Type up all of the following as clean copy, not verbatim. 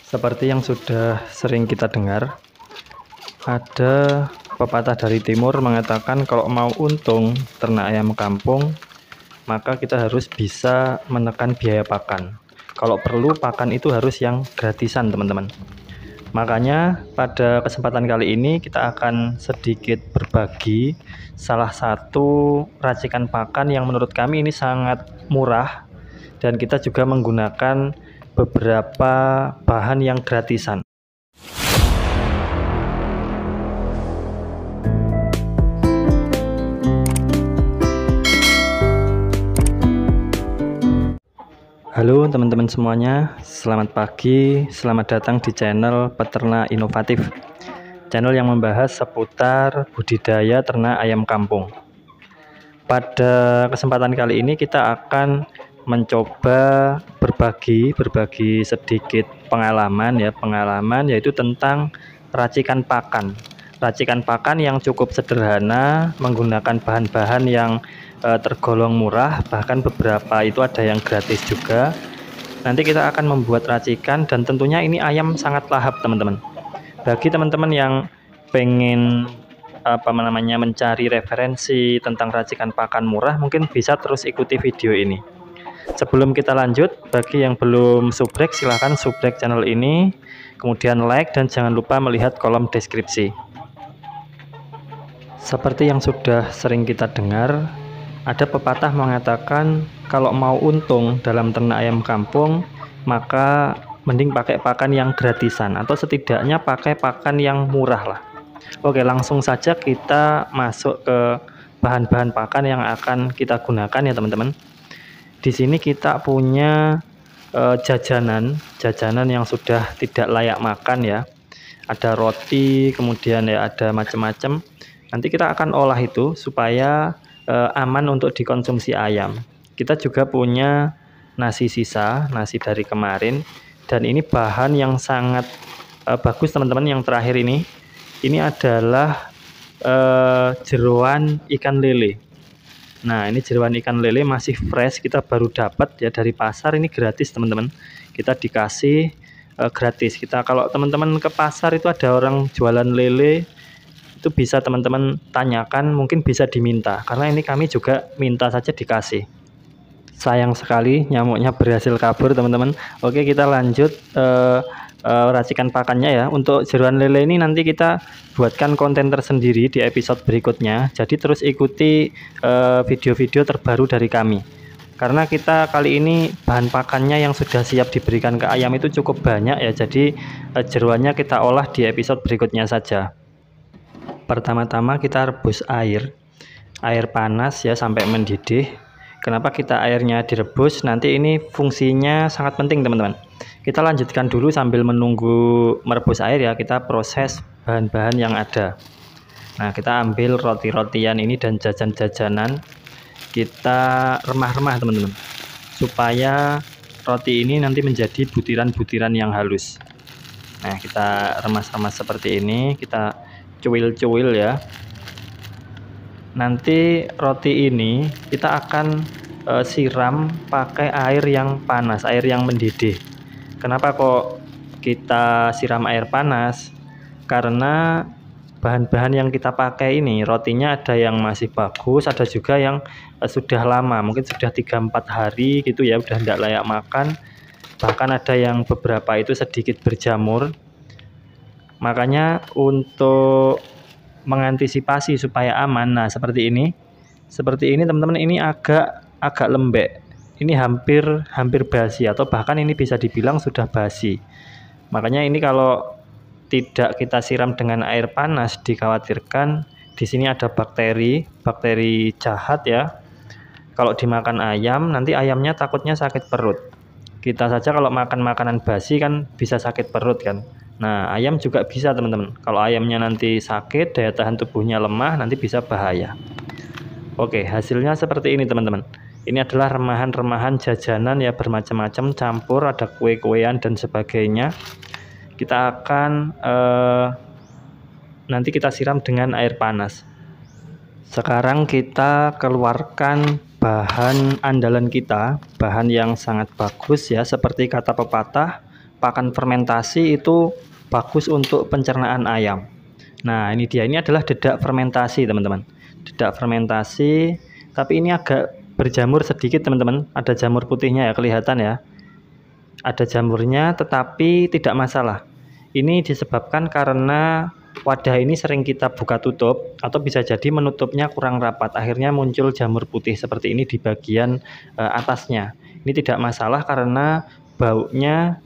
Seperti yang sudah sering kita dengar, ada pepatah dari timur mengatakan kalau mau untung ternak ayam kampung, maka kita harus bisa menekan biaya pakan. Kalau perlu pakan itu harus yang gratisan, teman-teman. Makanya pada kesempatan kali ini kita akan sedikit berbagi salah satu racikan pakan yang menurut kami ini sangat murah, dan kita juga menggunakan beberapa bahan yang gratisan. Halo teman-teman semuanya, selamat pagi, selamat datang di channel Peternak Inovatif, channel yang membahas seputar budidaya ternak ayam kampung. Pada kesempatan kali ini kita akan mencoba berbagi sedikit pengalaman yaitu tentang racikan pakan yang cukup sederhana, menggunakan bahan-bahan yang tergolong murah, bahkan beberapa itu ada yang gratis juga. Nanti kita akan membuat racikan, dan tentunya ini ayam sangat lahap, teman-teman. Bagi teman-teman yang pengen mencari referensi tentang racikan pakan murah, mungkin bisa terus ikuti video ini. Sebelum kita lanjut, bagi yang belum subrek, silahkan subrek channel ini, kemudian like, dan jangan lupa melihat kolom deskripsi. Seperti yang sudah sering kita dengar, ada pepatah mengatakan kalau mau untung dalam ternak ayam kampung, maka mending pakai pakan yang gratisan, atau setidaknya pakai pakan yang murah lah. Oke, langsung saja kita masuk ke bahan-bahan pakan yang akan kita gunakan ya teman-teman. Di sini kita punya jajanan yang sudah tidak layak makan ya. Ada roti, kemudian ya ada macam-macam. Nanti kita akan olah itu supaya aman untuk dikonsumsi ayam. Kita juga punya nasi sisa, nasi dari kemarin, dan ini bahan yang sangat bagus teman-teman. Yang terakhir ini adalah jeroan ikan lele. Nah, ini jeroan ikan lele masih fresh, kita baru dapat ya dari pasar, ini gratis teman-teman. Kita dikasih gratis. Kalau teman-teman ke pasar itu ada orang jualan lele, itu bisa teman-teman tanyakan, mungkin bisa diminta, karena ini kami juga minta saja dikasih. Sayang sekali nyamuknya berhasil kabur teman-teman. Oke, kita lanjut racikan pakannya ya. Untuk jeroan lele ini nanti kita buatkan konten tersendiri di episode berikutnya, jadi terus ikuti video-video terbaru dari kami, karena kita kali ini bahan pakannya yang sudah siap diberikan ke ayam itu cukup banyak ya. Jadi jeroannya kita olah di episode berikutnya saja. Pertama-tama kita rebus air panas ya sampai mendidih. Kenapa kita airnya direbus? Nanti ini fungsinya sangat penting teman-teman. Kita lanjutkan dulu sambil menunggu merebus air ya, kita proses bahan-bahan yang ada. Nah, kita ambil roti-rotian ini dan jajan-jajanan, kita remah-remah teman-teman, supaya roti ini nanti menjadi butiran-butiran yang halus. Nah, kita remas-remas seperti ini, kita cuil-cuil ya. Nanti roti ini kita akan siram pakai air yang panas, air yang mendidih. Kenapa kok kita siram air panas? Karena bahan-bahan yang kita pakai ini, rotinya ada yang masih bagus, ada juga yang sudah lama, mungkin sudah 3-4 hari gitu ya, udah tidak layak makan. Bahkan ada yang beberapa itu sedikit berjamur. Makanya untuk mengantisipasi supaya aman, nah seperti ini teman-teman, ini agak lembek, ini hampir basi, atau bahkan ini bisa dibilang sudah basi. Makanya ini kalau tidak kita siram dengan air panas, dikhawatirkan di sini ada bakteri jahat ya. Kalau dimakan ayam, nanti ayamnya takutnya sakit perut. Kita saja kalau makan makanan basi kan bisa sakit perut kan. Nah, ayam juga bisa teman-teman. Kalau ayamnya nanti sakit, daya tahan tubuhnya lemah, nanti bisa bahaya. Oke, hasilnya seperti ini teman-teman. Ini adalah remahan-remahan jajanan ya, bermacam-macam, campur, ada kue-kuean dan sebagainya. Kita akan nanti kita siram dengan air panas. Sekarang kita keluarkan bahan andalan kita, bahan yang sangat bagus ya, seperti kata pepatah, pakan fermentasi itu bagus untuk pencernaan ayam. Nah, ini dia, ini adalah dedak fermentasi teman-teman. Dedak fermentasi, tapi ini agak berjamur sedikit teman-teman. Ada jamur putihnya ya, kelihatan ya. Ada jamurnya tetapi tidak masalah. Ini disebabkan karena wadah ini sering kita buka tutup atau bisa jadi menutupnya kurang rapat, akhirnya muncul jamur putih seperti ini di bagian atasnya. Ini tidak masalah karena baunya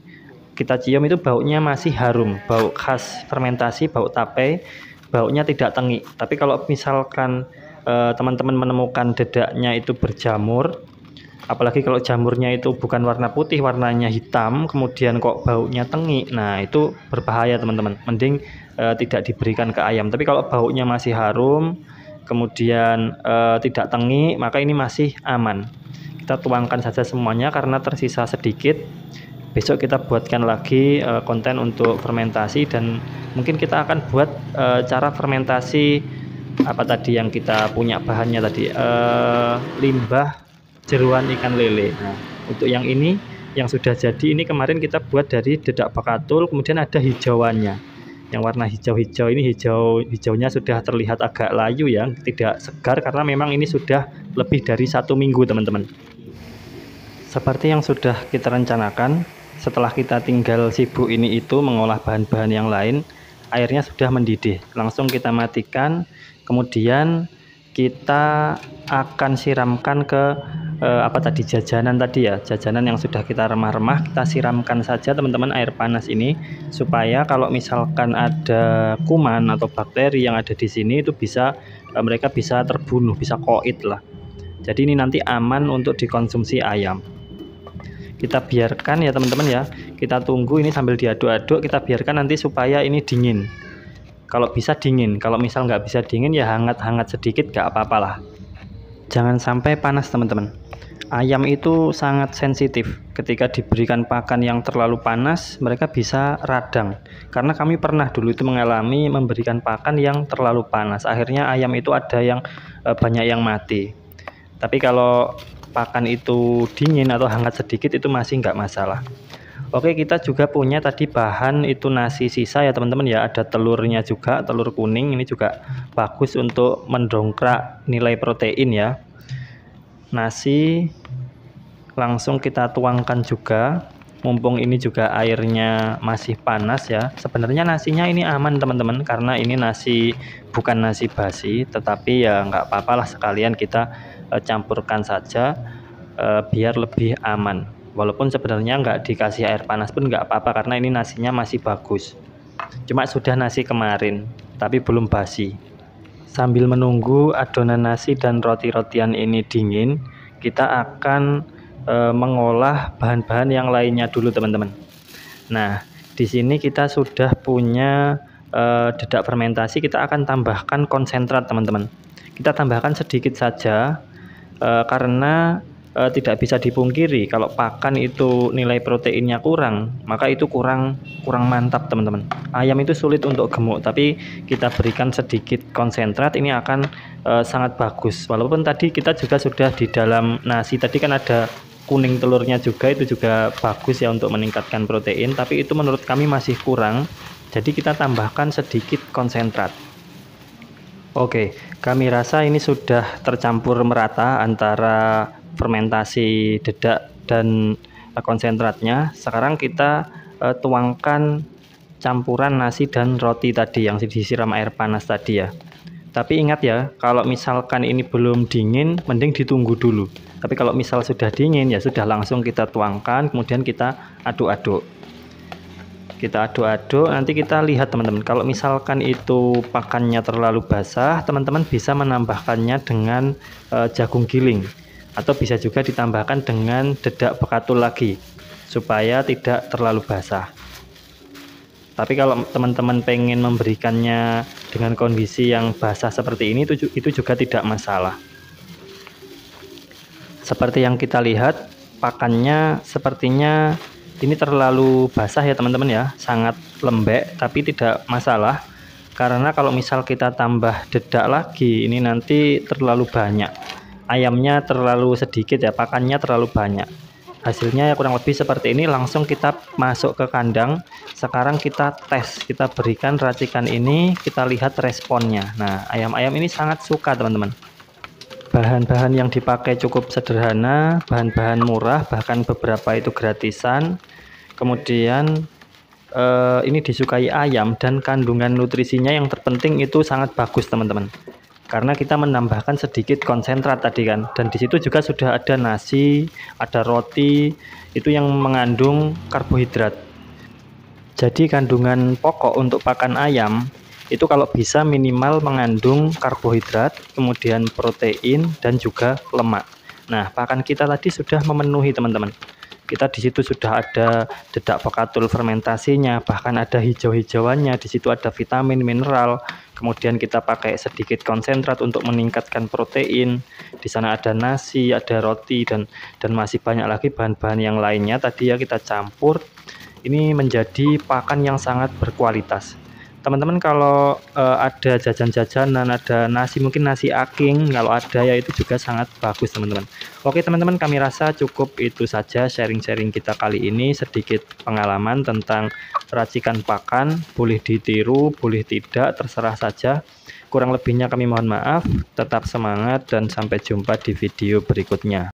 kita cium itu baunya masih harum, bau khas fermentasi, bau tape, baunya tidak tengik. Tapi kalau misalkan teman-teman menemukan dedaknya itu berjamur, apalagi kalau jamurnya itu bukan warna putih, warnanya hitam, kemudian kok baunya tengik, nah itu berbahaya teman-teman. Mending tidak diberikan ke ayam. Tapi kalau baunya masih harum, kemudian tidak tengik, maka ini masih aman. Kita tuangkan saja semuanya karena tersisa sedikit. Besok kita buatkan lagi konten untuk fermentasi, dan mungkin kita akan buat cara fermentasi apa tadi yang kita punya bahannya tadi, limbah jeruan ikan lele. Nah, untuk yang ini yang sudah jadi ini kemarin kita buat dari dedak bakatul, kemudian ada hijauannya. Yang warna hijau-hijau ini hijaunya sudah terlihat agak layu ya, tidak segar karena memang ini sudah lebih dari 1 minggu teman-teman. Seperti yang sudah kita rencanakan, setelah kita tinggal sibuk ini itu mengolah bahan-bahan yang lain, airnya sudah mendidih. Langsung kita matikan, kemudian kita akan siramkan ke apa tadi, jajanan tadi ya, jajanan yang sudah kita remah-remah, kita siramkan saja teman-teman air panas ini, supaya kalau misalkan ada kuman atau bakteri yang ada di sini itu bisa mereka bisa terbunuh, bisa koit lah. Jadi ini nanti aman untuk dikonsumsi ayam. Kita biarkan ya teman-teman ya, kita tunggu ini sambil diaduk-aduk, kita biarkan nanti supaya ini dingin. Kalau bisa dingin, kalau misal nggak bisa dingin ya hangat-hangat sedikit nggak apa-apalah. Jangan sampai panas teman-teman. Ayam itu sangat sensitif. Ketika diberikan pakan yang terlalu panas, mereka bisa radang. Karena kami pernah dulu itu mengalami memberikan pakan yang terlalu panas. Akhirnya ayam itu ada yang banyak yang mati. Tapi kalau pakan itu dingin atau hangat sedikit itu masih nggak masalah. Oke, kita juga punya tadi bahan itu nasi sisa ya teman-teman ya, ada telurnya juga, telur kuning ini juga bagus untuk mendongkrak nilai protein ya. Nasi langsung kita tuangkan juga, mumpung ini juga airnya masih panas ya. Sebenarnya nasinya ini aman teman-teman, karena ini nasi bukan nasi basi, tetapi ya nggak apa-apalah sekalian kita campurkan saja biar lebih aman. Walaupun sebenarnya nggak dikasih air panas pun nggak apa-apa, karena ini nasinya masih bagus. Cuma sudah nasi kemarin, tapi belum basi. Sambil menunggu adonan nasi dan roti-rotian ini dingin, kita akan mengolah bahan-bahan yang lainnya dulu teman-teman. Nah, di sini kita sudah punya dedak fermentasi, kita akan tambahkan konsentrat teman-teman. Kita tambahkan sedikit saja karena tidak bisa dipungkiri kalau pakan itu nilai proteinnya kurang, maka itu kurang mantap teman-teman. Ayam itu sulit untuk gemuk, tapi kita berikan sedikit konsentrat ini akan sangat bagus. Walaupun tadi kita juga sudah di dalam nasi tadi kan ada kuning telurnya juga, itu juga bagus ya untuk meningkatkan protein, tapi itu menurut kami masih kurang. Jadi kita tambahkan sedikit konsentrat. Oke, kami rasa ini sudah tercampur merata antara fermentasi dedak dan konsentratnya. Sekarang kita tuangkan campuran nasi dan roti tadi yang disiram air panas tadi ya. Tapi ingat ya, kalau misalkan ini belum dingin, mending ditunggu dulu. Tapi kalau misal sudah dingin ya sudah langsung kita tuangkan, kemudian kita aduk-aduk. Kita aduk-aduk, nanti kita lihat teman-teman. Kalau misalkan itu pakannya terlalu basah, teman-teman bisa menambahkannya dengan jagung giling. Atau bisa juga ditambahkan dengan dedak bekatul lagi supaya tidak terlalu basah. Tapi kalau teman-teman pengen memberikannya dengan kondisi yang basah seperti ini, itu juga tidak masalah. Seperti yang kita lihat, pakannya sepertinya ini terlalu basah ya teman-teman ya, sangat lembek, tapi tidak masalah. Karena kalau misal kita tambah dedak lagi, ini nanti terlalu banyak. Ayamnya terlalu sedikit ya, pakannya terlalu banyak. Hasilnya ya kurang lebih seperti ini. Langsung kita masuk ke kandang. Sekarang kita tes, kita berikan racikan ini, kita lihat responnya. Nah, ayam-ayam ini sangat suka teman-teman. Bahan-bahan yang dipakai cukup sederhana, bahan-bahan murah, bahkan beberapa itu gratisan. Kemudian ini disukai ayam, dan kandungan nutrisinya yang terpenting itu sangat bagus teman-teman, karena kita menambahkan sedikit konsentrat tadi kan, dan disitu juga sudah ada nasi, ada roti, itu yang mengandung karbohidrat. Jadi kandungan pokok untuk pakan ayam itu kalau bisa minimal mengandung karbohidrat, kemudian protein, dan juga lemak. Nah, pakan kita tadi sudah memenuhi teman-teman. Kita di situ sudah ada dedak pekatul fermentasinya, bahkan ada hijau-hijauannya, di situ ada vitamin, mineral. Kemudian kita pakai sedikit konsentrat untuk meningkatkan protein. Di sana ada nasi, ada roti, dan masih banyak lagi bahan-bahan yang lainnya. Tadi ya kita campur. Ini menjadi pakan yang sangat berkualitas. Teman-teman kalau ada jajan-jajanan, ada nasi, mungkin nasi aking, kalau ada ya itu juga sangat bagus teman-teman. Oke teman-teman, kami rasa cukup itu saja sharing-sharing kita kali ini, sedikit pengalaman tentang racikan pakan, boleh ditiru, boleh tidak, terserah saja. Kurang lebihnya kami mohon maaf, tetap semangat dan sampai jumpa di video berikutnya.